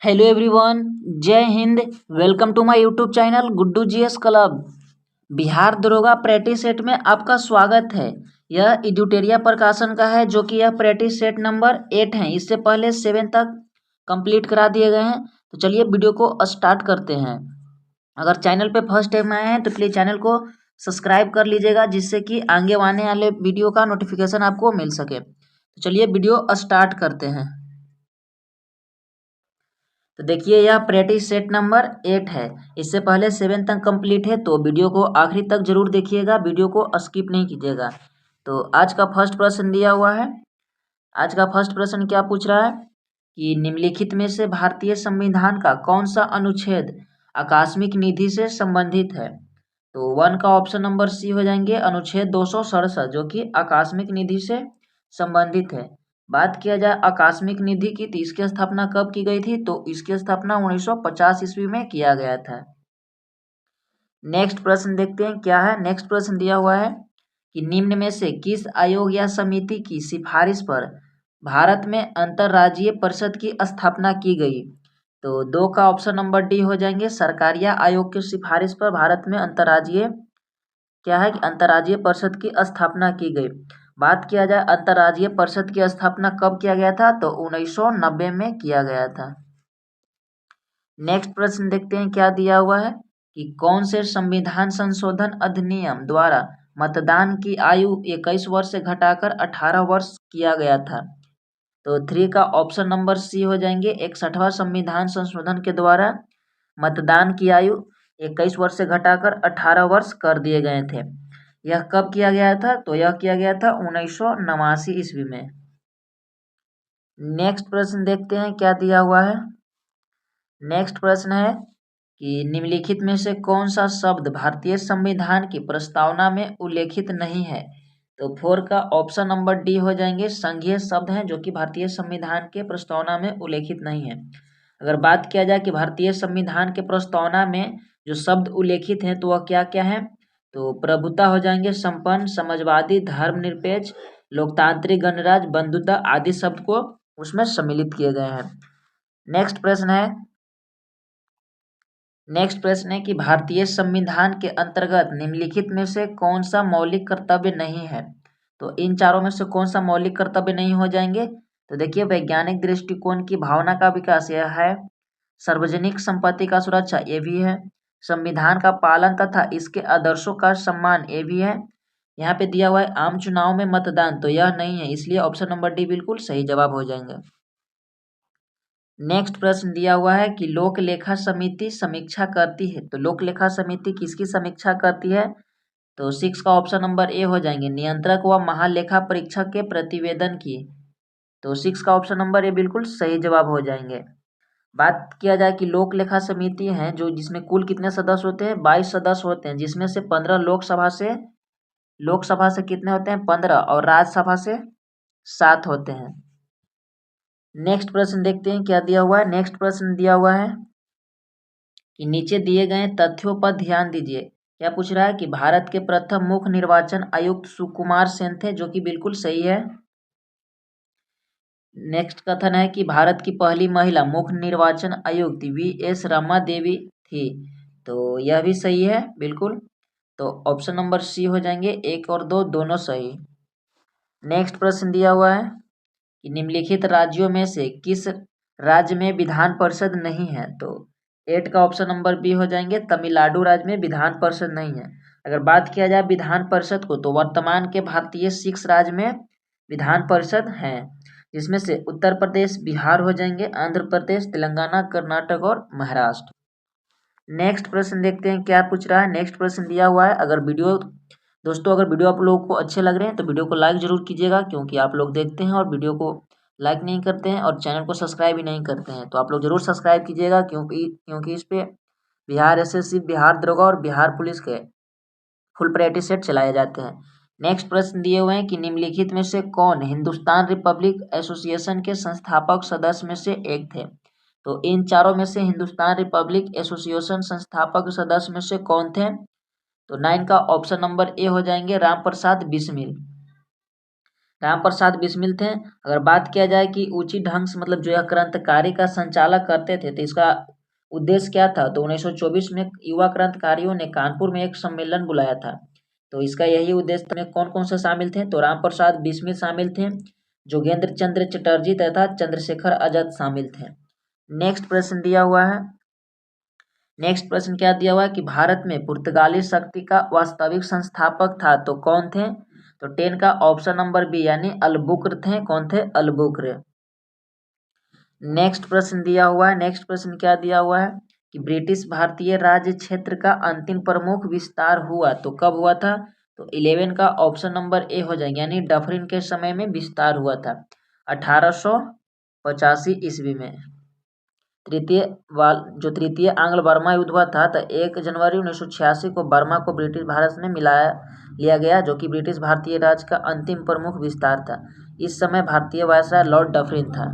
Hello everyone. Jai Hind. Welcome to my YouTube channel Guddu GS club. Bihar दरोगा practice set में आपका स्वागत है। यह एडिटोरिया प्रकाशन का है जो कि यह प्रैक्टिस सेट नंबर 8 है। इससे पहले 7 तक कंप्लीट करा दिए गए हैं। तो चलिए वीडियो को स्टार्ट करते हैं। अगर चैनल पे फर्स्ट टाइम आए हैं तो प्लीज़ चैनल को सब्सक्राइब कर लीजिएगा, जिससे कि आगे आने वाले वीडियो का नोटिफिकेशन आपको मिल सके। तो चलिए वीडियो स्टार्ट करते हैं। तो देखिए यह प्रैक्टिस सेट नंबर 8 है। इससे पहले 7 तक कंप्लीट है, तो वीडियो को आखिरी तक जरूर देखिएगा, वीडियो को स्किप नहीं कीजिएगा। तो आज का फर्स्ट प्रश्न दिया हुआ है। आज का फर्स्ट प्रश्न क्या पूछ रहा है कि निम्नलिखित में से भारतीय संविधान का कौन सा अनुच्छेद आकस्मिक निधि से संबंधित है। तो 1 का ऑप्शन नंबर सी हो जाएंगे, अनुच्छेद 267, जो कि आकस्मिक निधि से संबंधित है। बात किया जाए आकस्मिक निधि की, तो इसकी स्थापना कब की गई थी, तो इसकी स्थापना 1950 ईस्वी में किया गया था। नेक्स्ट प्रश्न देखते हैं क्या है। नेक्स्ट प्रश्न दिया हुआ है कि निम्न में से किस आयोग या समिति की सिफारिश पर भारत में अंतर्राज्यीय परिषद की स्थापना की गई। तो 2 का ऑप्शन नंबर डी हो जाएंगे, सरकारिया आयोग की सिफारिश पर भारत में अंतर्राज्यीय क्या है कि अंतर्राज्यीय परिषद की स्थापना की गई। बात किया जाए अंतर्राज्यीय परिषद की स्थापना कब किया गया था, तो 1990 में किया गया था। नेक्स्ट प्रश्न देखते हैं क्या दिया हुआ है कि कौन से संविधान संशोधन अधिनियम द्वारा मतदान की आयु 21 वर्ष से घटाकर 18 वर्ष किया गया था। तो 3 का ऑप्शन नंबर सी हो जाएंगे, 61वां संविधान संशोधन के द्वारा मतदान की आयु 21 वर्ष से घटाकर 18 वर्ष कर दिए गए थे। यह कब किया गया था, तो यह किया गया था 1989 ईस्वी में। नेक्स्ट प्रश्न देखते हैं क्या दिया हुआ है। नेक्स्ट प्रश्न है कि निम्नलिखित में से कौन सा शब्द भारतीय संविधान की प्रस्तावना में उल्लेखित नहीं है। तो 4 का ऑप्शन नंबर डी हो जाएंगे, संघीय शब्द हैं जो कि भारतीय संविधान के प्रस्तावना में उल्लेखित नहीं है। अगर बात किया जाए कि भारतीय संविधान के प्रस्तावना में जो शब्द उल्लेखित हैं तो वह क्या क्या है, तो प्रभुता हो जाएंगे, संपन्न, समाजवादी, धर्मनिरपेक्ष, लोकतांत्रिक, गणराज्य, बंधुता आदि शब्द को उसमें सम्मिलित किए गए हैं। नेक्स्ट प्रश्न है। नेक्स्ट प्रश्न है कि भारतीय संविधान के अंतर्गत निम्नलिखित में से कौन सा मौलिक कर्तव्य नहीं है। तो इन चारों में से कौन सा मौलिक कर्तव्य नहीं हो जाएंगे, तो देखिए वैज्ञानिक दृष्टिकोण की भावना का विकास यह है, सार्वजनिक संपत्ति का सुरक्षा ये भी है, संविधान का पालन तथा इसके आदर्शों का सम्मान ये भी है। यहाँ पे दिया हुआ है आम चुनाव में मतदान, तो यह नहीं है, इसलिए ऑप्शन नंबर डी बिल्कुल सही जवाब हो जाएंगे। नेक्स्ट प्रश्न दिया हुआ है कि लोक लेखा समिति समीक्षा करती है। तो लोक लेखा समिति किसकी समीक्षा करती है, तो 6 का ऑप्शन नंबर ए हो जाएंगे, नियंत्रक व महालेखा परीक्षक के प्रतिवेदन की। तो 6 का ऑप्शन नंबर ए बिल्कुल सही जवाब हो जाएंगे। बात किया जाए कि लोक लेखा समिति है जो जिसमें कुल कितने सदस्य होते हैं, 22 सदस्य होते हैं, जिसमें से 15 लोकसभा से कितने होते हैं, 15, और राज्यसभा से 7 होते हैं। नेक्स्ट प्रश्न देखते हैं क्या दिया हुआ है। नेक्स्ट प्रश्न दिया हुआ है कि नीचे दिए गए तथ्यों पर ध्यान दीजिए। क्या पूछ रहा है कि भारत के प्रथम मुख्य निर्वाचन आयुक्त सुकुमार सेन थे, जो कि बिल्कुल सही है। नेक्स्ट कथन है कि भारत की पहली महिला मुख्य निर्वाचन आयुक्त वी.एस. रमा देवी थी। तो यह भी सही है बिल्कुल। तो ऑप्शन नंबर सी हो जाएंगे, 1 और 2 दोनों सही। नेक्स्ट प्रश्न दिया हुआ है कि निम्नलिखित राज्यों में से किस राज्य में विधान परिषद नहीं है। तो 8 का ऑप्शन नंबर बी हो जाएंगे, तमिलनाडु राज्य में विधान परिषद नहीं है। अगर बात किया जाए विधान परिषद को, तो वर्तमान के भारतीय 6 राज्य में विधान परिषद हैं, जिसमें से उत्तर प्रदेश, बिहार हो जाएंगे, आंध्र प्रदेश, तेलंगाना, कर्नाटक और महाराष्ट्र। नेक्स्ट प्रश्न देखते हैं क्या पूछ रहा है। नेक्स्ट प्रश्न दिया हुआ है, अगर वीडियो आप लोगों को अच्छे लग रहे हैं तो वीडियो को लाइक जरूर कीजिएगा, क्योंकि आप लोग देखते हैं और वीडियो को लाइक नहीं करते हैं और चैनल को सब्सक्राइब भी नहीं करते हैं। तो आप लोग जरूर सब्सक्राइब कीजिएगा, क्योंकि इस पे बिहार एसएससी, बिहार दरोगा और बिहार पुलिस के फुल प्रैक्टिस सेट चलाए जाते हैं। नेक्स्ट प्रश्न दिए हुए हैं कि निम्नलिखित में से कौन हिंदुस्तान रिपब्लिक एसोसिएशन के संस्थापक सदस्य में से एक थे। तो इन चारों में से हिंदुस्तान रिपब्लिक एसोसिएशन संस्थापक सदस्य में से कौन थे, तो 9 का ऑप्शन नंबर ए हो जाएंगे, राम प्रसाद बिस्मिल। राम प्रसाद बिस्मिल थे। अगर बात किया जाए कि उचित ढंग से मतलब जो यह क्रांतिकारी का संचालक करते थे तो इसका उद्देश्य क्या था, तो 1924 में युवा क्रांतिकारियों ने कानपुर में एक सम्मेलन बुलाया था। तो इसका यही उद्देश्य में कौन कौन से शामिल थे, तो राम प्रसाद बिस्मिल शामिल थे, जोगेंद्र चंद्र चटर्जी तथा चंद्रशेखर आजाद शामिल थे। नेक्स्ट प्रश्न दिया हुआ है, नेक्स्ट प्रश्न क्या दिया हुआ है कि भारत में पुर्तगाली शक्ति का वास्तविक संस्थापक था तो कौन थे, तो 10 का ऑप्शन नंबर बी यानी अलबुक्र थे। कौन थे? अलबुक्र। नेक्स्ट प्रश्न दिया हुआ है, नेक्स्ट प्रश्न क्या दिया हुआ है कि ब्रिटिश भारतीय राज्य क्षेत्र का अंतिम प्रमुख विस्तार हुआ तो कब हुआ था, तो 11 का ऑप्शन नंबर ए हो जाएगा यानी डफरिन के समय में विस्तार हुआ था 1885 ईस्वी में। तृतीय आंग्ल बर्मा युद्ध हुआ था तो 1 जनवरी 1986 को बर्मा को ब्रिटिश भारत में मिलाया लिया गया, जो कि ब्रिटिश भारतीय राज्य का अंतिम प्रमुख विस्तार था। इस समय भारतीय वायसराय लॉर्ड डफरिन था।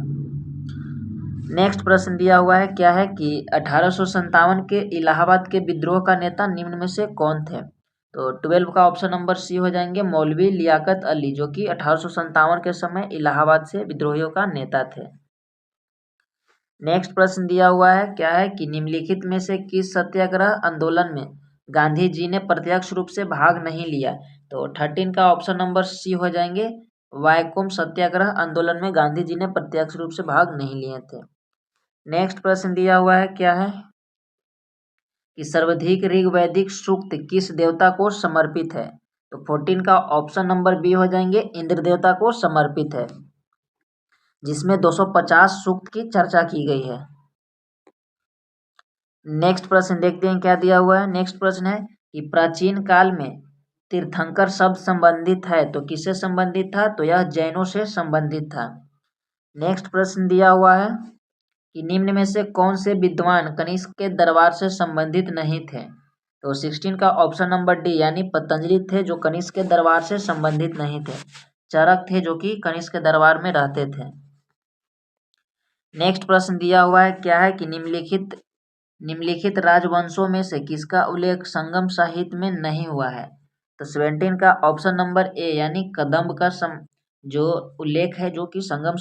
नेक्स्ट प्रश्न दिया हुआ है क्या है कि 1857 के इलाहाबाद के विद्रोह का नेता निम्न में से कौन थे, तो 12 का ऑप्शन नंबर सी हो जाएंगे मौलवी लियाकत अली, जो कि 1857 के समय इलाहाबाद से विद्रोहियों का नेता थे। नेक्स्ट प्रश्न दिया हुआ है क्या है कि निम्नलिखित में से किस सत्याग्रह आंदोलन में गांधी जी ने प्रत्यक्ष रूप से भाग नहीं लिया, तो 13 का ऑप्शन नंबर सी हो जाएंगे वायकोम सत्याग्रह आंदोलन में गांधी जी ने प्रत्यक्ष रूप से भाग नहीं लिए थे। नेक्स्ट प्रश्न दिया हुआ है क्या है कि सर्वाधिक ऋग्वैदिक सूक्त किस देवता को समर्पित है, तो 14 का ऑप्शन नंबर बी हो जाएंगे इंद्र देवता को समर्पित है, जिसमें 250 सूक्त की चर्चा की गई है। नेक्स्ट प्रश्न देखते हैं क्या दिया हुआ है। नेक्स्ट प्रश्न है कि प्राचीन काल में तीर्थंकर शब्द संबंधित है तो किससे संबंधित था, तो यह जैनों से संबंधित था। नेक्स्ट प्रश्न दिया हुआ है कि निम्न में से कौन से विद्वान कनिष्क के दरबार से संबंधित नहीं थे, तो 16 का ऑप्शन नंबर डी यानी पतंजलि थे जो कनिष्क के दरबार से संबंधित नहीं थे। चरक थे जो कि कनिष्क के दरबार में रहते थे। नेक्स्ट प्रश्न दिया हुआ है क्या है कि निम्नलिखित राजवंशों में से किसका उल्लेख संगम साहित्य में नहीं हुआ है, तो 17 का ऑप्शन नंबर ए यानी कदम्ब का जो उल्लेख है जो कि संगम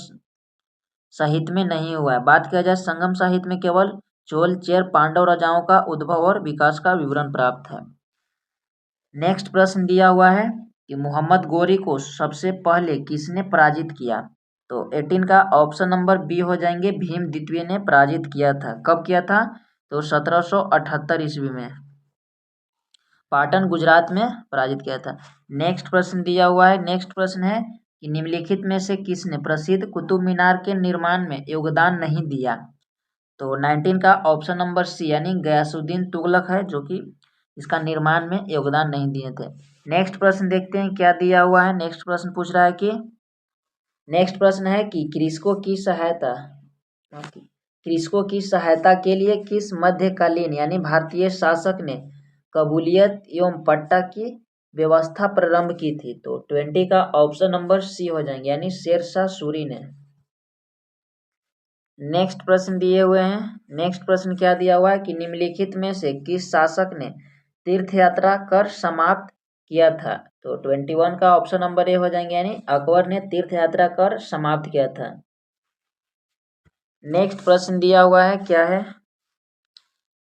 साहित्य में नहीं हुआ है। बात किया जाए संगम साहित्य में केवल चोल चेर पांडव राजाओं का उद्भव और विकास का विवरण प्राप्त है। नेक्स्ट प्रश्न दिया हुआ है कि मोहम्मद गोरी को सबसे पहले किसने पराजित किया, तो 18 का ऑप्शन नंबर बी हो जाएंगे भीम द्वितीय ने पराजित किया था। कब किया था, तो 1778 ईस्वी में पाटन गुजरात में पराजित किया था। नेक्स्ट प्रश्न दिया हुआ है, नेक्स्ट प्रश्न है कि निम्नलिखित में से किसने प्रसिद्ध कुतुब मीनार के निर्माण में योगदान नहीं दिया, तो 19 का ऑप्शन नंबर सी यानी गयासुद्दीन तुगलक है जो कि इसका निर्माण में योगदान नहीं दिए थे। नेक्स्ट प्रश्न देखते हैं क्या दिया हुआ है। नेक्स्ट प्रश्न पूछ रहा है कि नेक्स्ट प्रश्न है कि कृषकों की सहायता के लिए किस मध्यकालीन यानी भारतीय शासक ने कबूलियत एवं पट्टा की व्यवस्था प्रारंभ की थी, तो 20 का ऑप्शन नंबर सी हो जाएंगे यानी शेरशाह सूरी ने। नेक्स्ट प्रश्न दिए हुए हैं, नेक्स्ट प्रश्न क्या दिया हुआ है कि निम्नलिखित में से किस शासक ने तीर्थ यात्रा कर समाप्त किया था, तो 21 का ऑप्शन नंबर ए हो जाएंगे यानी अकबर ने तीर्थ यात्रा कर समाप्त किया था। नेक्स्ट प्रश्न दिया हुआ है क्या है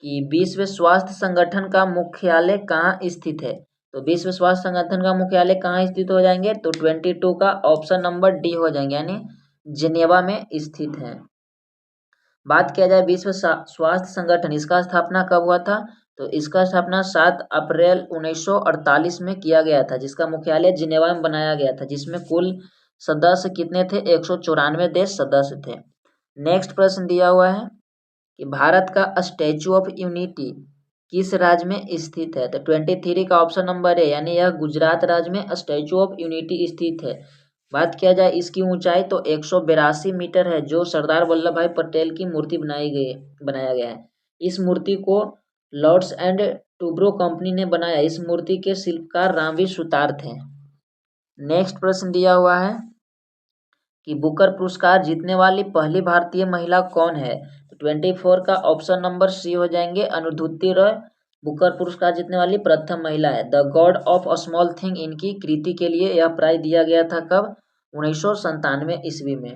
कि विश्व स्वास्थ्य संगठन का मुख्यालय कहाँ स्थित है, तो विश्व स्वास्थ्य संगठन का मुख्यालय कहाँ स्थित हो जाएंगे, तो 22 का ऑप्शन नंबर डी हो जाएंगे यानी जिनेवा में स्थित है। बात किया जाए विश्व स्वास्थ्य संगठन इसका स्थापना कब हुआ था, तो इसका स्थापना 7 अप्रैल 1948 में किया गया था, जिसका मुख्यालय जिनेवा में बनाया गया था, जिसमें कुल सदस्य कितने थे, 194 देश सदस्य थे। नेक्स्ट प्रश्न दिया हुआ है कि भारत का स्टैचू ऑफ यूनिटी किस राज्य में स्थित है, तो 23 का ऑप्शन नंबर है यानी यह गुजरात राज्य में स्टैचू ऑफ यूनिटी स्थित है। बात किया जाए इसकी ऊंचाई तो 182 मीटर है, जो सरदार वल्लभ भाई पटेल की मूर्ति बनाया गया है। इस मूर्ति को लॉर्ड्स एंड टूब्रो कंपनी ने बनाया। इस मूर्ति के शिल्पकार रामवीर सुतार थे। नेक्स्ट प्रश्न दिया हुआ है कि बुकर पुरस्कार जीतने वाली पहली भारतीय महिला कौन है, तो 24 का ऑप्शन नंबर सी हो जाएंगे अरुंधति रॉय बुकर पुरस्कार जीतने वाली प्रथम महिला है। The God of small thing इनकी कृति के लिए यह प्राइज दिया गया था कब, 1997 ईस्वी में।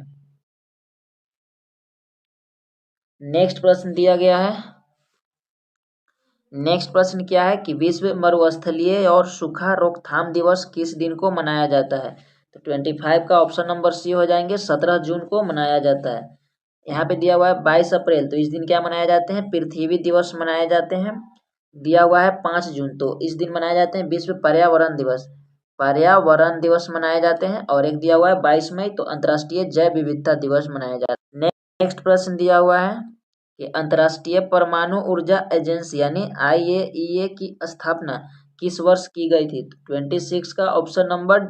नेक्स्ट प्रश्न दिया गया है। नेक्स्ट प्रश्न क्या है कि विश्व मरुस्थलीय और सूखा रोकथाम दिवस किस दिन को मनाया जाता है? तो 25 का ऑप्शन नंबर सी हो जाएंगे, 17 जून को मनाया जाता है। यहाँ पे दिया हुआ है 22 अप्रैल, तो इस दिन क्या मनाए जाते हैं? पृथ्वी दिवस मनाए जाते हैं। दिया हुआ है 5 जून, तो इस दिन मनाए जाते हैं विश्व पर्यावरण दिवस। पर्यावरण दिवस मनाए जाते हैं। और एक दिया हुआ है 22 मई, तो अंतर्राष्ट्रीय जैव विविधता दिवस मनाया जाता है। नेक्स्ट प्रश्न दिया हुआ है कि अंतर्राष्ट्रीय परमाणु ऊर्जा एजेंसी यानी IAEA की स्थापना किस वर्ष की गई थी? 26 का ऑप्शन नंबर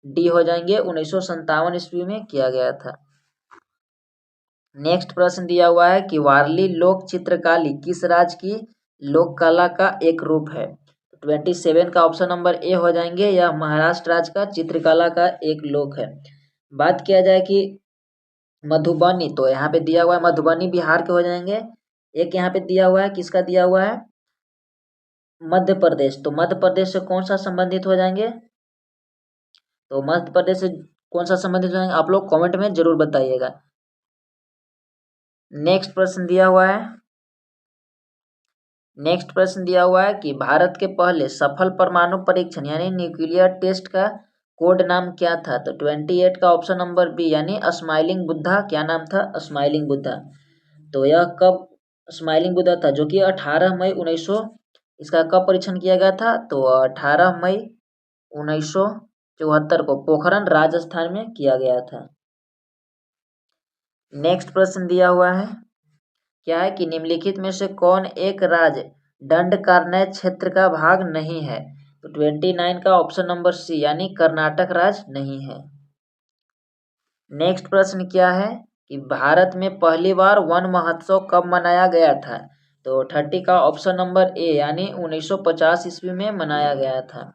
डी हो जाएंगे, 1957 ईस्वी में किया गया था। नेक्स्ट प्रश्न दिया हुआ है कि वारली लोक चित्रकारी किस राज्य की लोक कला का एक रूप है? 27 का ऑप्शन नंबर ए हो जाएंगे, यह महाराष्ट्र राज्य का चित्रकला का एक लोक है। बात किया जाए कि मधुबनी, तो यहाँ पे दिया हुआ है मधुबनी बिहार के हो जाएंगे। एक यहाँ पे दिया हुआ है, किसका दिया हुआ है? मध्य प्रदेश, तो मध्य प्रदेश से कौन सा संबंधित हो जाएंगे? तो मध्य प्रदेश से कौन सा संबंधित हो जाएंगे आप लोग कमेंट में जरूर बताइएगा। नेक्स्ट प्रश्न दिया हुआ है। नेक्स्ट प्रश्न दिया हुआ है कि भारत के पहले सफल परमाणु परीक्षण यानी न्यूक्लियर टेस्ट का कोड नाम क्या था? तो 28 का ऑप्शन नंबर बी यानी स्माइलिंग बुद्धा। क्या नाम था? स्माइलिंग बुद्धा। तो यह कब स्माइलिंग बुद्धा था? जो कि 18 मई 1900, इसका कब परीक्षण किया गया था? तो 18 मई 1974 को पोखरण राजस्थान में किया गया था। नेक्स्ट प्रश्न दिया हुआ है, क्या है कि निम्नलिखित में से कौन एक राज्य दंडकारण्य क्षेत्र का भाग नहीं है? तो 29 का ऑप्शन नंबर सी यानी कर्नाटक राज्य नहीं है। नेक्स्ट प्रश्न क्या है कि भारत में पहली बार वन महोत्सव कब मनाया गया था? तो 30 का ऑप्शन नंबर ए यानी 1950 ईस्वी में मनाया गया था।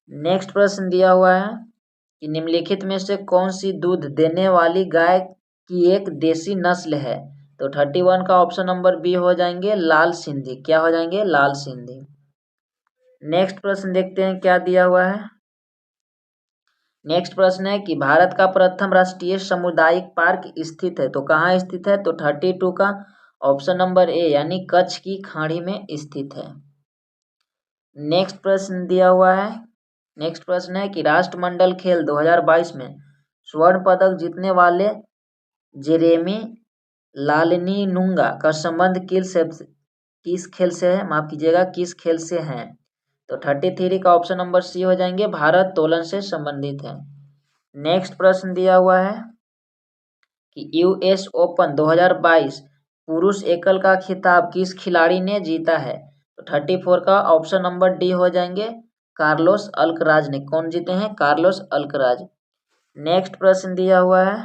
नेक्स्ट प्रश्न दिया हुआ है कि निम्नलिखित में से कौन सी दूध देने वाली गाय की एक देसी नस्ल है? तो 31 का ऑप्शन नंबर बी हो जाएंगे, लाल सिंधी। क्या हो जाएंगे? लाल सिंधी। नेक्स्ट प्रश्न देखते हैं क्या दिया हुआ है। नेक्स्ट प्रश्न है कि भारत का प्रथम राष्ट्रीय सामुदायिक पार्क स्थित है, तो कहाँ स्थित है? तो 32 का ऑप्शन नंबर ए यानी कच्छ की खाड़ी में स्थित है। नेक्स्ट प्रश्न दिया हुआ है। नेक्स्ट प्रश्न है कि राष्ट्रमंडल खेल 2022 में स्वर्ण पदक जीतने वाले जेरेमी लालनीनुंगा का संबंध किस खेल से है? माफ कीजिएगा, किस खेल से है? तो 33 का ऑप्शन नंबर सी हो जाएंगे, भारत तोलन से संबंधित है। नेक्स्ट प्रश्न दिया हुआ है कि US ओपन 2022 पुरुष एकल का खिताब किस खिलाड़ी ने जीता है? तो 34 का ऑप्शन नंबर डी हो जाएंगे, कार्लोस अल्कराज ने। कौन जीते हैं? Carlos Alcaraz. नेक्स्ट प्रश्न दिया हुआ है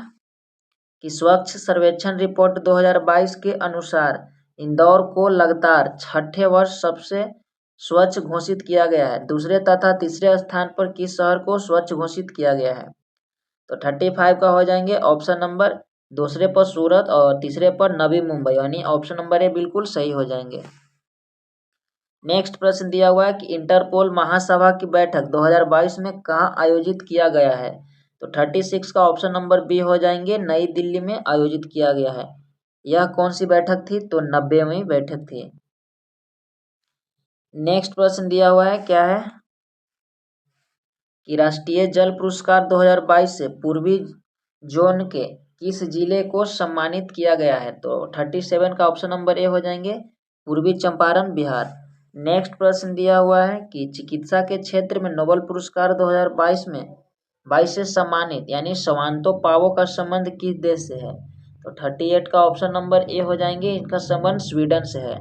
कि स्वच्छ सर्वेक्षण रिपोर्ट 2022 के अनुसार इंदौर को लगातार छठे वर्ष सबसे स्वच्छ घोषित किया गया है। दूसरे तथा तीसरे स्थान पर किस शहर को स्वच्छ घोषित किया गया है? तो 35 का हो जाएंगे ऑप्शन नंबर, दूसरे पर सूरत और तीसरे पर नवी मुंबई, यानी ऑप्शन नंबर ए बिल्कुल सही हो जाएंगे। नेक्स्ट प्रश्न दिया हुआ है कि इंटरपोल महासभा की बैठक 2022 में कहाँ आयोजित किया गया है? तो 36 का ऑप्शन नंबर बी हो जाएंगे, नई दिल्ली में आयोजित किया गया है। यह कौन सी बैठक थी? तो 90वीं बैठक थी। नेक्स्ट प्रश्न दिया हुआ है, क्या है कि राष्ट्रीय जल पुरस्कार 2022 से पूर्वी जोन के किस जिले को सम्मानित किया गया है? तो 37 का ऑप्शन नंबर ए हो जाएंगे, पूर्वी चंपारण बिहार। नेक्स्ट प्रश्न दिया हुआ है कि चिकित्सा के क्षेत्र में नोबेल पुरस्कार 2022 में 22 से सम्मानित यानी स्वांतो पावो का संबंध किस देश से है? तो 38 का ऑप्शन नंबर ए हो जाएंगे, इनका संबंध स्वीडन से है।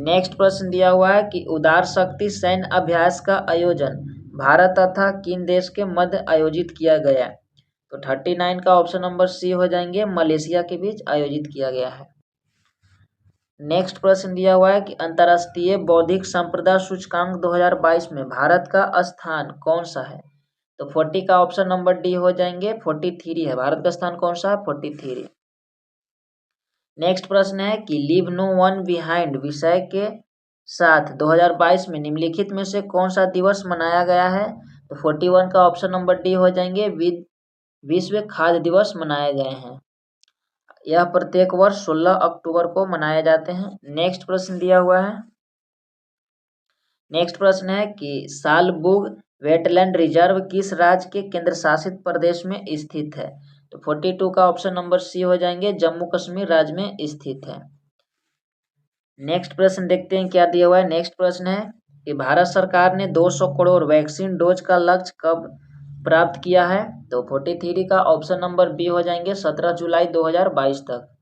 नेक्स्ट प्रश्न दिया हुआ है कि उदार शक्ति सैन्य अभ्यास का आयोजन भारत तथा किन देश के मध्य आयोजित किया गया? तो 39 का ऑप्शन नंबर सी हो जाएंगे, मलेशिया के बीच आयोजित किया गया है। नेक्स्ट प्रश्न दिया हुआ है कि अंतर्राष्ट्रीय बौद्धिक संपदा सूचकांक 2022 में भारत का स्थान कौन सा है? तो 40 का ऑप्शन नंबर डी हो जाएंगे, 43 है। भारत का स्थान कौन सा है? 43। नेक्स्ट प्रश्न है कि लीव नो वन बिहाइंड विषय के साथ 2022 में निम्नलिखित में से कौन सा दिवस मनाया गया है? तो 41 का ऑप्शन नंबर डी हो जाएंगे, विश्व खाद्य दिवस मनाए गए हैं। यह प्रत्येक वर्ष 16 अक्टूबर को मनाए जाते हैं। नेक्स्ट प्रश्न दिया हुआ है। नेक्स्ट प्रश्न है कि सालबुग वेटलैंड रिजर्व किस राज्य के केंद्र शासित प्रदेश में स्थित है? तो 42 का ऑप्शन नंबर सी हो जाएंगे, जम्मू कश्मीर राज्य में स्थित है। नेक्स्ट प्रश्न देखते हैं क्या दिया हुआ है। नेक्स्ट प्रश्न है कि भारत सरकार ने 200 करोड़ वैक्सीन डोज का लक्ष्य कब प्राप्त किया है? तो 43 का ऑप्शन नंबर बी हो जाएंगे, 17 जुलाई 2022 तक।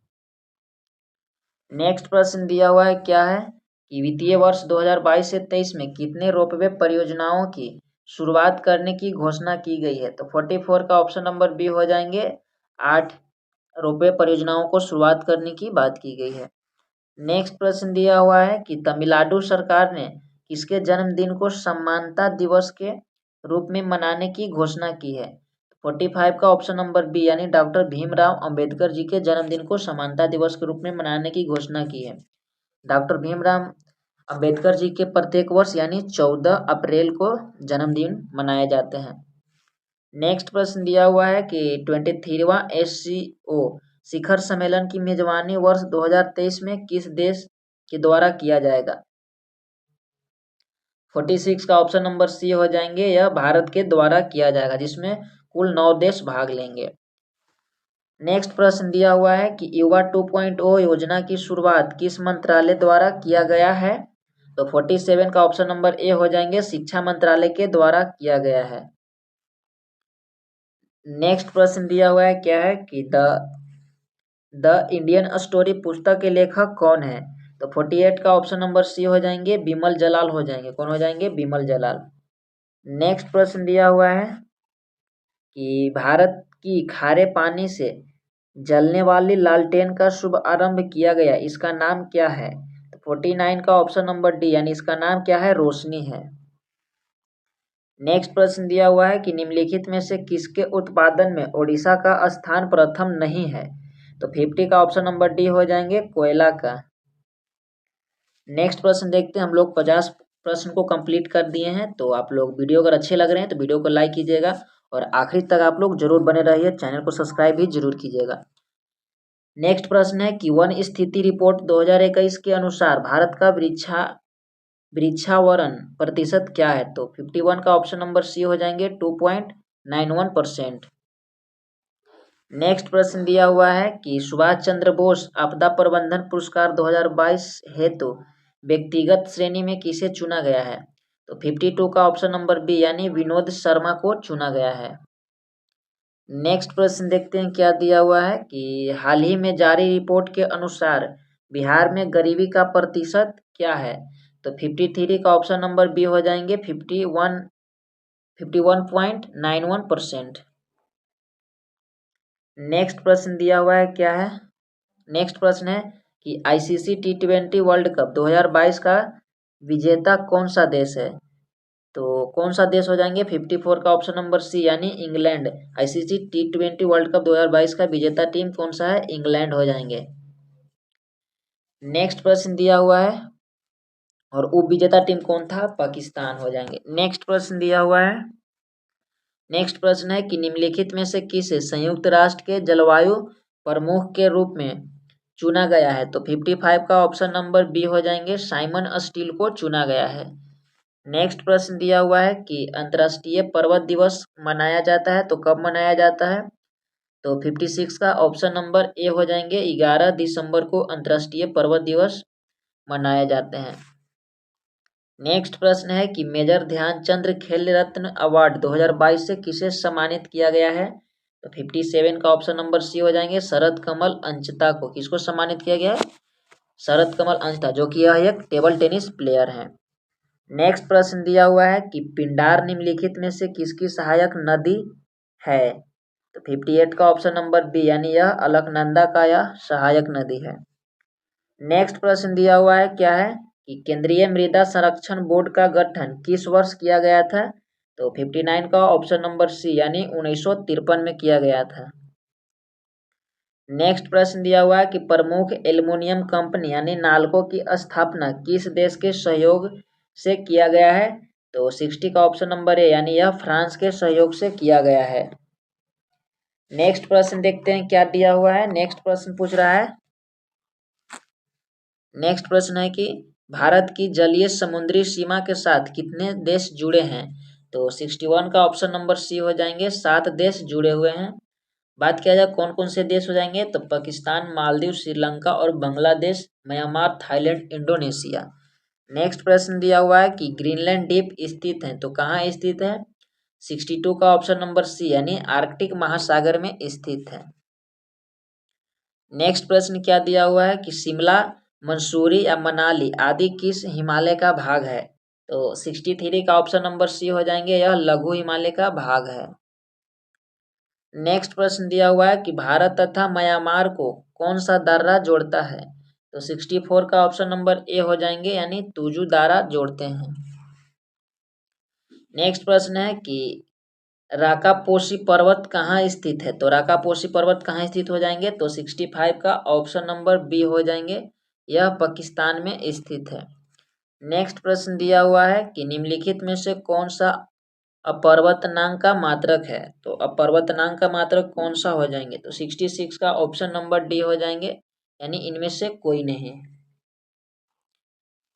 नेक्स्ट प्रश्न दिया हुआ है क्या है कि वित्तीय वर्ष 2022 से 23 में कितने रोपवे परियोजनाओं की शुरुआत करने की घोषणा की गई है? तो 44 का ऑप्शन नंबर बी हो जाएंगे, 8 रोपवे परियोजनाओं को शुरुआत करने की बात की गई है। नेक्स्ट प्रश्न दिया हुआ है कि तमिलनाडु सरकार ने किसके जन्मदिन को समानता दिवस के रूप में मनाने की घोषणा की है? 45 का ऑप्शन नंबर बी यानी डॉक्टर भीमराव अंबेडकर जी के जन्मदिन को समानता दिवस के रूप में मनाने की घोषणा की है। डॉक्टर भीमराव अंबेडकर जी के प्रत्येक वर्ष यानी 14 अप्रैल को जन्मदिन मनाए जाते हैं। नेक्स्ट प्रश्न दिया हुआ है कि 23वां SCO शिखर सम्मेलन की मेजबानी वर्ष 2023 में किस देश के द्वारा किया जाएगा? 46 का ऑप्शन नंबर सी हो जाएंगे, यह भारत के द्वारा किया जाएगा, जिसमें कुल 9 देश भाग लेंगे। नेक्स्ट प्रश्न दिया हुआ है कि युवा 2.0 योजना की शुरुआत किस मंत्रालय द्वारा किया गया है? तो 47 का ऑप्शन नंबर ए हो जाएंगे, शिक्षा मंत्रालय के द्वारा किया गया है। नेक्स्ट प्रश्न दिया हुआ है क्या है कि द इंडियन स्टोरी पुस्तक के लेखक कौन है? तो 48 का ऑप्शन नंबर सी हो जाएंगे, बिमल जलाल हो जाएंगे। कौन हो जाएंगे? बिमल जलाल। नेक्स्ट प्रश्न दिया हुआ है कि भारत की खारे पानी से जलने वाली लालटेन का शुभ आरंभ किया गया, इसका नाम क्या है? तो 49 का ऑप्शन नंबर डी यानी इसका नाम क्या है? रोशनी है। नेक्स्ट प्रश्न दिया हुआ है कि निम्नलिखित में से किसके उत्पादन में ओडिशा का स्थान प्रथम नहीं है? तो 50 का ऑप्शन नंबर डी हो जाएंगे, कोयला का। नेक्स्ट प्रश्न देखते हैं। हम लोग 50 प्रश्न को कंप्लीट कर दिए हैं। तो आप लोग वीडियो अगर अच्छे लग रहे हैं तो वीडियो को लाइक कीजिएगा और आखिरी तक आप लोग जरूर बने रहिए, चैनल को सब्सक्राइब भी जरूर कीजिएगा। नेक्स्ट प्रश्न है कि वन स्थिति रिपोर्ट 2021 के अनुसार भारत का वृक्षावरण प्रतिशत क्या है? तो 51 का ऑप्शन नंबर सी हो जाएंगे, 2.91%। नेक्स्ट प्रश्न दिया हुआ है कि सुभाष चंद्र बोस आपदा प्रबंधन पुरस्कार 2022 हेतु व्यक्तिगत श्रेणी में किसे चुना गया है? तो 52 का ऑप्शन नंबर बी यानी विनोद शर्मा को चुना गया है। नेक्स्ट प्रश्न देखते हैं क्या दिया हुआ है कि हाल ही में जारी रिपोर्ट के अनुसार बिहार में गरीबी का प्रतिशत क्या है? तो 53 का ऑप्शन नंबर बी हो जाएंगे, 51.91%। नेक्स्ट प्रश्न दिया हुआ है क्या है। नेक्स्ट प्रश्न है कि ICC T20 वर्ल्ड कप 2022 का विजेता कौन सा देश है? तो कौन सा देश हो जाएंगे? 54 का ऑप्शन नंबर सी यानी England. ICC T20 world cup 2022 का विजेता टीम कौन सा है? इंग्लैंड हो जाएंगे। नेक्स्ट प्रश्न दिया हुआ है और उप विजेता टीम कौन था? पाकिस्तान हो जाएंगे। नेक्स्ट प्रश्न दिया हुआ है। नेक्स्ट प्रश्न है कि निम्नलिखित में से किसे संयुक्त राष्ट्र के जलवायु प्रमुख के रूप में चुना गया है? तो 55 का ऑप्शन नंबर बी हो जाएंगे, साइमन स्टील को चुना गया है। नेक्स्ट प्रश्न दिया हुआ है कि अंतर्राष्ट्रीय पर्वत दिवस मनाया जाता है तो कब मनाया जाता है? तो 56 का ऑप्शन नंबर ए हो जाएंगे, 11 दिसंबर को अंतर्राष्ट्रीय पर्वत दिवस मनाए जाते हैं। नेक्स्ट प्रश्न है कि मेजर ध्यानचंद खेल रत्न अवार्ड 2022 से किसे सम्मानित किया गया है? तो 57 का ऑप्शन नंबर सी हो जाएंगे, शरद कमल अंचता को। किसको सम्मानित किया गया है? शरद कमल अंचता, जो कि यह एक टेबल टेनिस प्लेयर हैं। नेक्स्ट प्रश्न दिया हुआ है कि पिंडार निम्नलिखित में से किसकी सहायक नदी है? तो 58 का ऑप्शन नंबर बी यानी यह अलकनंदा का यह सहायक नदी है। नेक्स्ट प्रश्न दिया हुआ है क्या है कि केंद्रीय मृदा संरक्षण बोर्ड का गठन किस वर्ष किया गया था? तो 59 का ऑप्शन नंबर सी यानी 1953 में किया गया था। नेक्स्ट प्रश्न दिया हुआ है कि प्रमुख एल्युमिनियम कंपनी यानी नाल्को की स्थापना किस देश के सहयोग से किया गया है? तो 60 का ऑप्शन नंबर ए यानी यह फ्रांस के सहयोग से किया गया है। नेक्स्ट प्रश्न देखते हैं क्या दिया हुआ है। नेक्स्ट प्रश्न पूछ रहा है, नेक्स्ट प्रश्न है कि भारत की जलीय समुद्री सीमा के साथ कितने देश जुड़े हैं। तो 61 का ऑप्शन नंबर सी हो जाएंगे, 7 देश जुड़े हुए हैं। बात किया जाए कौन कौन से देश हो जाएंगे, तो पाकिस्तान, मालदीव, श्रीलंका और Bangladesh, Myanmar, Thailand, Indonesia. Next प्रश्न दिया हुआ है कि ग्रीनलैंड द्वीप स्थित है, तो कहाँ स्थित है। 62 का ऑप्शन नंबर सी यानी आर्कटिक महासागर में स्थित है। नेक्स्ट प्रश्न क्या दिया हुआ है कि शिमला, मंसूरी या मनाली आदि किस हिमालय का भाग है। तो 63 का ऑप्शन नंबर सी हो जाएंगे, यह लघु हिमालय का भाग है। नेक्स्ट प्रश्न दिया हुआ है कि भारत तथा म्यांमार को कौन सा दर्रा जोड़ता है। तो 64 का ऑप्शन नंबर ए हो जाएंगे यानी तुजू दारा जोड़ते हैं। नेक्स्ट प्रश्न है कि राकापोशी पर्वत कहाँ स्थित है। तो राकापोशी पर्वत कहाँ स्थित हो जाएंगे, तो 65 का ऑप्शन नंबर बी हो जाएंगे, यह पाकिस्तान में स्थित है। नेक्स्ट प्रश्न दिया हुआ है कि निम्नलिखित में से कौन सा अपर्वतनांक का मात्रक है। तो अपर्वतनांक का मात्रक कौन सा हो जाएंगे, तो 66 का ऑप्शन नंबर डी हो जाएंगे, यानी इनमें से कोई नहीं।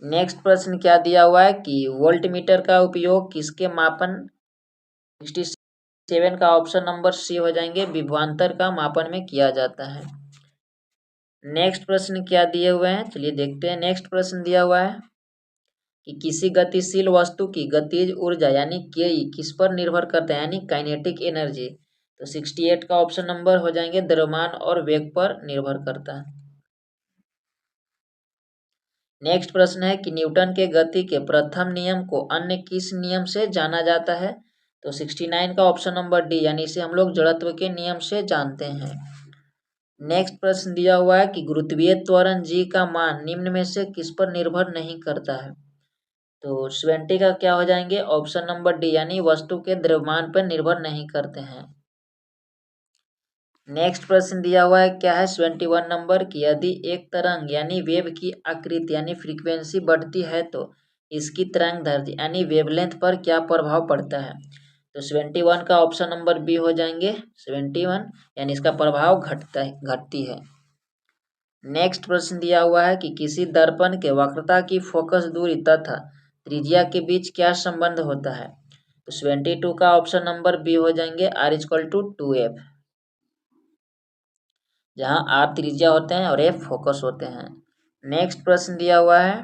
नेक्स्ट प्रश्न क्या दिया हुआ है कि वोल्टमीटर का उपयोग किसके मापन, 67 का ऑप्शन नंबर सी हो जाएंगे, विभवांतर का मापन में किया जाता है। नेक्स्ट प्रश्न क्या दिए हुए हैं, चलिए देखते हैं। नेक्स्ट प्रश्न दिया हुआ है कि किसी गतिशील वस्तु की गतिज ऊर्जा यानी के किस पर निर्भर करता है, यानी काइनेटिक एनर्जी। तो 68 का ऑप्शन नंबर हो जाएंगे, द्रव्यमान और वेग पर निर्भर करता है। नेक्स्ट प्रश्न है कि न्यूटन के गति के प्रथम नियम को अन्य किस नियम से जाना जाता है। तो 69 का ऑप्शन नंबर डी यानी इसे हम लोग जड़त्व के नियम से जानते हैं। नेक्स्ट प्रश्न दिया हुआ है कि गुरुत्वीय त्वरण जी का मान निम्न में से किस पर निर्भर नहीं करता है। तो 70 का क्या हो जाएंगे, ऑप्शन नंबर डी यानी वस्तु के द्रव्यमान पर निर्भर नहीं करते हैं। नेक्स्ट प्रश्न दिया हुआ है क्या है, 71 नंबर की यदि एक तरंग यानी वेव की आकृति यानी फ्रीक्वेंसी बढ़ती है तो इसकी तरंग दैर्ध्य यानी वेवलेंथ पर क्या प्रभाव पड़ता है। तो 71 का ऑप्शन नंबर बी हो जाएंगे, 71 यानी इसका प्रभाव घटती है। नेक्स्ट प्रश्न दिया हुआ है कि किसी दर्पण के वक्रता की फोकस दूरी तथा त्रिज्या के बीच क्या संबंध होता है। तो 72 का ऑप्शन नंबर बी हो जाएंगे, R=2f, जहां R त्रिज्या होते हैं और F फोकस होते हैं। नेक्स्ट प्रश्न दिया हुआ है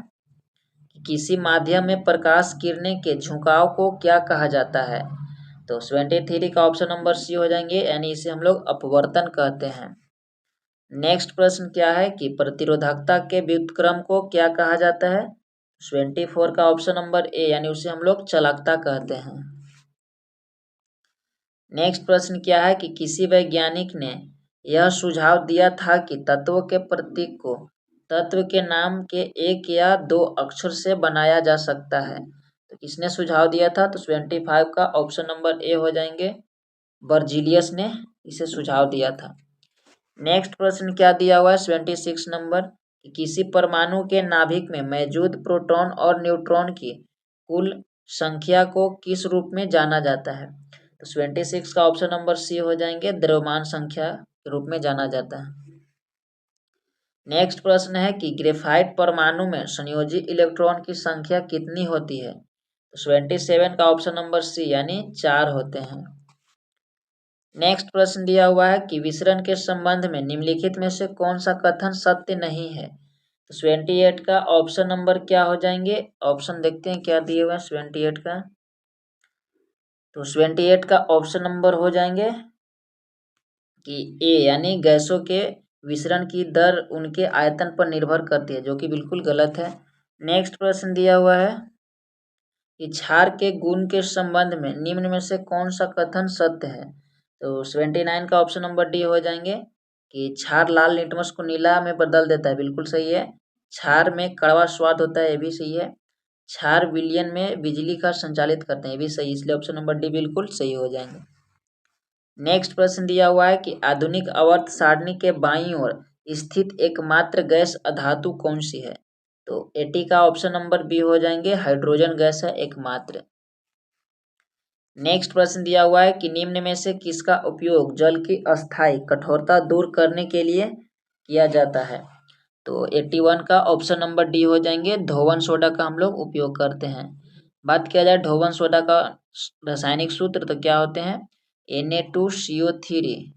कि किसी माध्यम में प्रकाश किरणें के झुकाव को क्या कहा जाता है। तो 73 का ऑप्शन नंबर सी हो जाएंगे, यानी इसे हम लोग अपवर्तन कहते हैं। नेक्स्ट प्रश्न क्या है कि प्रतिरोधकता के व्युत्क्रम को क्या कहा जाता है। 24 का ऑप्शन नंबर ए यानी उसे हम लोग चालकता कहते हैं। नेक्स्ट प्रश्न क्या है कि किसी वैज्ञानिक ने यह सुझाव दिया था कि तत्व के प्रतीक को तत्व के नाम के एक या दो अक्षर से बनाया जा सकता है। तो किसने सुझाव दिया था, तो 25 का ऑप्शन नंबर ए हो जाएंगे, बर्जीलियस ने इसे सुझाव दिया था। नेक्स्ट प्रश्न क्या दिया हुआ है, 76 नंबर कि किसी परमाणु के नाभिक में मौजूद प्रोटॉन और न्यूट्रॉन की कुल संख्या को किस रूप में जाना जाता है। तो 76 का ऑप्शन नंबर सी हो जाएंगे, द्रव्यमान संख्या के रूप में जाना जाता है। नेक्स्ट प्रश्न है कि ग्रेफाइट परमाणु में संयोजी इलेक्ट्रॉन की संख्या कितनी होती है। तो 77 का ऑप्शन नंबर सी यानी 4 होते हैं। नेक्स्ट प्रश्न दिया हुआ है कि विसरण के संबंध में निम्नलिखित में से कौन सा कथन सत्य नहीं है। तो 78 का ऑप्शन नंबर क्या हो जाएंगे, ऑप्शन देखते हैं क्या दिए हुए हैं 78 का। तो 78 का ऑप्शन नंबर हो जाएंगे कि ए यानी गैसों के विसरण की दर उनके आयतन पर निर्भर करती है, जो कि बिल्कुल गलत है। नेक्स्ट प्रश्न दिया हुआ है कि क्षार के गुण के संबंध में निम्न में से कौन सा कथन सत्य है। तो 79 का ऑप्शन नंबर डी हो जाएंगे कि क्षार लाल लिटमस को नीला में बदल देता है, बिल्कुल सही है। क्षार में कड़वा स्वाद होता है, ये भी सही है। क्षार विलयन में बिजली का संचालित करते हैं, ये भी सही, इसलिए ऑप्शन नंबर डी बिल्कुल सही हो जाएंगे। नेक्स्ट प्रश्न दिया हुआ है कि आधुनिक आवर्त सारणी के बाईं ओर स्थित एकमात्र गैस अधातु कौन सी है। तो 80 का ऑप्शन नंबर बी हो जाएंगे, हाइड्रोजन गैस है एकमात्र। नेक्स्ट प्रश्न दिया हुआ है कि निम्न में से किसका उपयोग जल की अस्थायी कठोरता दूर करने के लिए किया जाता है। तो 81 का ऑप्शन नंबर डी हो जाएंगे, धोवन सोडा का हम लोग उपयोग करते हैं। बात किया जाए धोवन सोडा का रासायनिक सूत्र तो क्या होते हैं, Na2CO3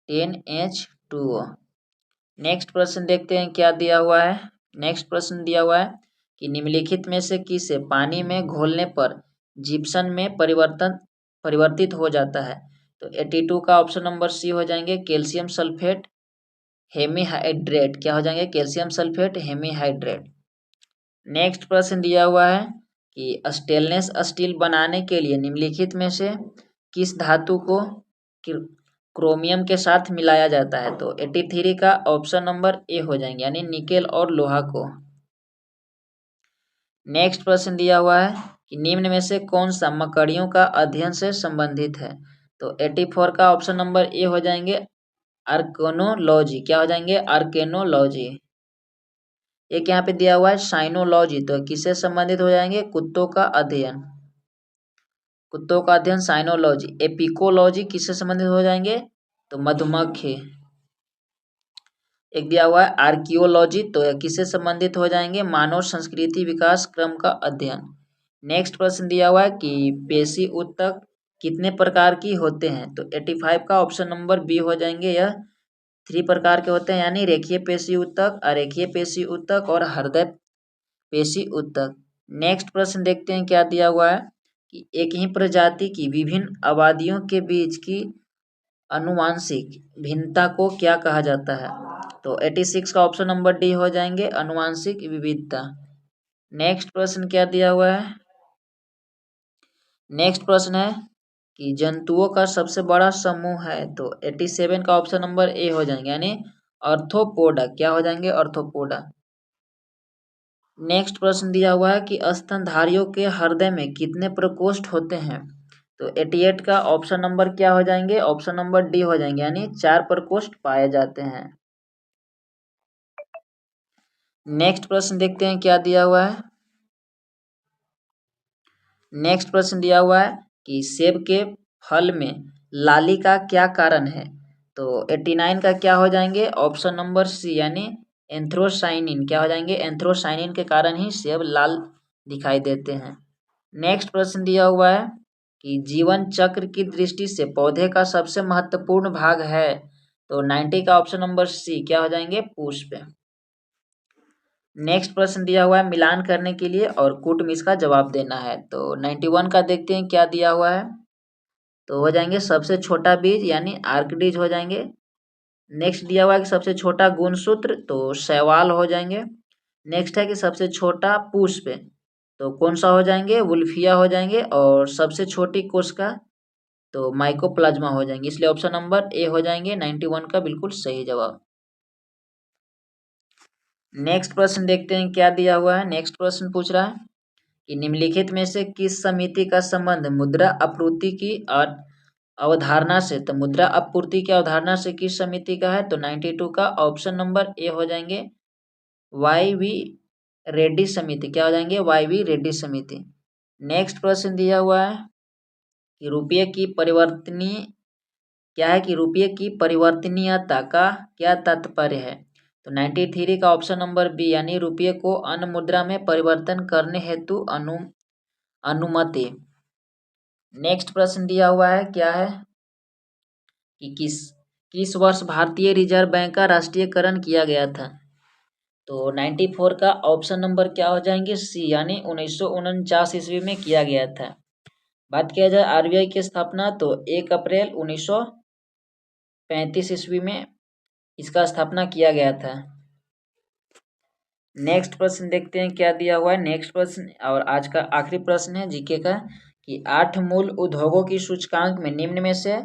10H2O। नेक्स्ट प्रश्न देखते हैं क्या दिया हुआ है। नेक्स्ट प्रश्न दिया हुआ है कि निम्नलिखित में से किसे पानी में घोलने पर जिप्सम में परिवर्तित हो जाता है। तो 82 का ऑप्शन नंबर सी हो जाएंगे, कैल्शियम सल्फेट हेमीहाइड्रेट। क्या हो जाएंगे, कैल्शियम सल्फेट हेमीहाइड्रेट। नेक्स्ट प्रश्न दिया हुआ है कि स्टेनलेस स्टील बनाने के लिए निम्नलिखित में से किस धातु को क्रोमियम के साथ मिलाया जाता है। तो 83 का ऑप्शन नंबर ए हो जाएंगे, यानी निकेल और लोहा को। नेक्स्ट प्रश्न दिया हुआ है कि निम्न में से कौन सा मकड़ियों का अध्ययन से संबंधित है। तो 84 का ऑप्शन नंबर ए हो जाएंगे, आर्केनोलॉजी। क्या हो जाएंगे, आर्केनोलॉजी। एक यहाँ पे दिया हुआ है साइनोलॉजी, तो किससे संबंधित हो जाएंगे, कुत्तों का अध्ययन। कुत्तों का अध्ययन साइनोलॉजी। एपिकोलॉजी किससे संबंधित हो जाएंगे, तो मधुमक्खी। एक दिया हुआ है आर्कियोलॉजी, तो किससे संबंधित हो जाएंगे, मानव संस्कृति विकास क्रम का अध्ययन। नेक्स्ट प्रश्न दिया हुआ है कि पेशी ऊतक कितने प्रकार की होते हैं। तो 85 का ऑप्शन नंबर बी हो जाएंगे, यह 3 प्रकार के होते हैं, यानी रेखीय पेशी ऊतक, अरेखीय पेशी ऊतक और हृदय पेशी ऊतक। नेक्स्ट प्रश्न देखते हैं क्या दिया हुआ है कि एक ही प्रजाति की विभिन्न आबादियों के बीच की अनुवांशिक भिन्नता को क्या कहा जाता है। तो 86 का ऑप्शन नंबर डी हो जाएंगे, अनुवांशिक विविधता। नेक्स्ट प्रश्न क्या दिया हुआ है। नेक्स्ट प्रश्न है कि जंतुओं का सबसे बड़ा समूह है। तो 87 का ऑप्शन नंबर ए हो जाएंगे, यानी ऑर्थोपोडा। क्या हो जाएंगे, ऑर्थोपोडा। नेक्स्ट प्रश्न दिया हुआ है कि स्तनधारियों के हृदय में कितने प्रकोष्ठ होते हैं। तो 88 का ऑप्शन नंबर क्या हो जाएंगे, ऑप्शन नंबर डी हो जाएंगे, यानी 4 प्रकोष्ठ पाए जाते हैं। नेक्स्ट प्रश्न देखते हैं क्या दिया हुआ है। नेक्स्ट प्रश्न दिया हुआ है कि सेब के फल में लाली का क्या कारण है। तो 89 का क्या हो जाएंगे, ऑप्शन नंबर सी, यानी एंथ्रोसाइनिन। क्या हो जाएंगे, एंथ्रोसाइनिन के कारण ही सेब लाल दिखाई देते हैं। नेक्स्ट प्रश्न दिया हुआ है कि जीवन चक्र की दृष्टि से पौधे का सबसे महत्वपूर्ण भाग है। तो 90 का ऑप्शन नंबर सी, क्या हो जाएंगे, पुष्प। नेक्स्ट प्रश्न दिया हुआ है मिलान करने के लिए और कूटमिश इसका जवाब देना है। तो 91 का देखते हैं क्या दिया हुआ है। तो हो जाएंगे सबसे छोटा बीज, यानी आर्कडीज हो जाएंगे। नेक्स्ट दिया हुआ है कि सबसे छोटा गुणसूत्र, तो शैवाल हो जाएंगे। नेक्स्ट है कि सबसे छोटा पुष्प, तो कौन सा हो जाएंगे, वुल्फिया हो जाएंगे। और सबसे छोटी कोशिका, तो माइकोप्लाज्मा हो जाएंगे। इसलिए ऑप्शन नंबर ए हो जाएंगे 91 का बिल्कुल सही जवाब। नेक्स्ट प्रश्न देखते हैं क्या दिया हुआ है। नेक्स्ट प्रश्न पूछ रहा है कि निम्नलिखित में से किस समिति का संबंध मुद्रा आपूर्ति की अवधारणा से। तो मुद्रा आपूर्ति की अवधारणा से किस समिति का है। तो 92 का ऑप्शन नंबर ए हो जाएंगे, वाई वी रेड्डी समिति। क्या हो जाएंगे, वाई वी रेड्डी समिति। नेक्स्ट प्रश्न दिया हुआ है कि रुपये की परिवर्तनीय क्या है, कि रुपये की परिवर्तनीयता का क्या तात्पर्य है। तो 93 का ऑप्शन नंबर बी, यानी रुपये को अन्य मुद्रा में परिवर्तन करने हेतु अनुमति। नेक्स्ट प्रश्न दिया हुआ है क्या है कि किस वर्ष भारतीय रिजर्व बैंक का राष्ट्रीयकरण किया गया था। तो 94 का ऑप्शन नंबर क्या हो जाएंगे, सी, यानी 1949 ईस्वी में किया गया था। बात किया जाए आरबीआई की स्थापना, तो 1 अप्रैल 1935 ईस्वी में इसका स्थापना किया गया था। नेक्स्ट प्रश्न देखते हैं क्या दिया हुआ है। नेक्स्ट प्रश्न और आज का आखिरी प्रश्न है जीके का कि 8 मूल उद्योगों की सूचकांक में निम्न में से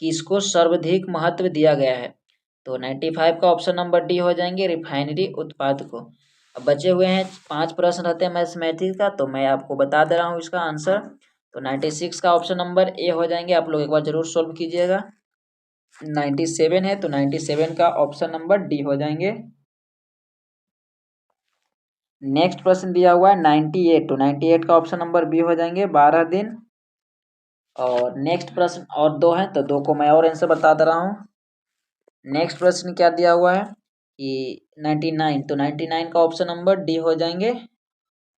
किसको सर्वाधिक महत्व दिया गया है। तो 95 का ऑप्शन नंबर डी हो जाएंगे, रिफाइनरी उत्पाद को। अब बचे हुए हैं 5 प्रश्न रहते हैं मैथमेटिक्स का, तो मैं आपको बता दे रहा हूँ इसका आंसर। तो 96 का ऑप्शन नंबर ए हो जाएंगे, आप लोग एक बार जरूर सोल्व कीजिएगा। 97 है, तो 97 का ऑप्शन नंबर डी हो जाएंगे। नेक्स्ट प्रश्न दिया हुआ है 98, तो 98 का ऑप्शन नंबर बी हो जाएंगे, 12 दिन। और नेक्स्ट प्रश्न और 2 हैं, तो 2 को मैं और आंसर बता दे रहा हूँ। नेक्स्ट प्रश्न क्या दिया हुआ है कि 99, तो 99 का ऑप्शन नंबर डी हो जाएंगे।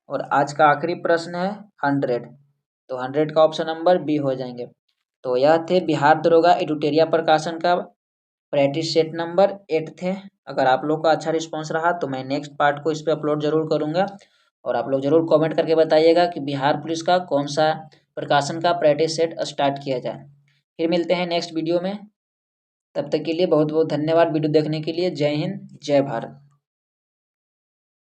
और आज का आखिरी प्रश्न है 100, तो 100 का ऑप्शन नंबर बी हो जाएंगे। तो यह थे बिहार दरोगा एडुटेरिया प्रकाशन का प्रैक्टिस सेट नंबर 8 थे। अगर आप लोग का अच्छा रिस्पॉन्स रहा तो मैं नेक्स्ट पार्ट को इस पर अपलोड जरूर करूँगा, और आप लोग जरूर कमेंट करके बताइएगा कि बिहार पुलिस का कौन सा प्रकाशन का प्रैक्टिस सेट स्टार्ट किया जाए। फिर मिलते हैं नेक्स्ट वीडियो में, तब तक के लिए बहुत बहुत धन्यवाद वीडियो देखने के लिए। जय हिंद, जय भारत।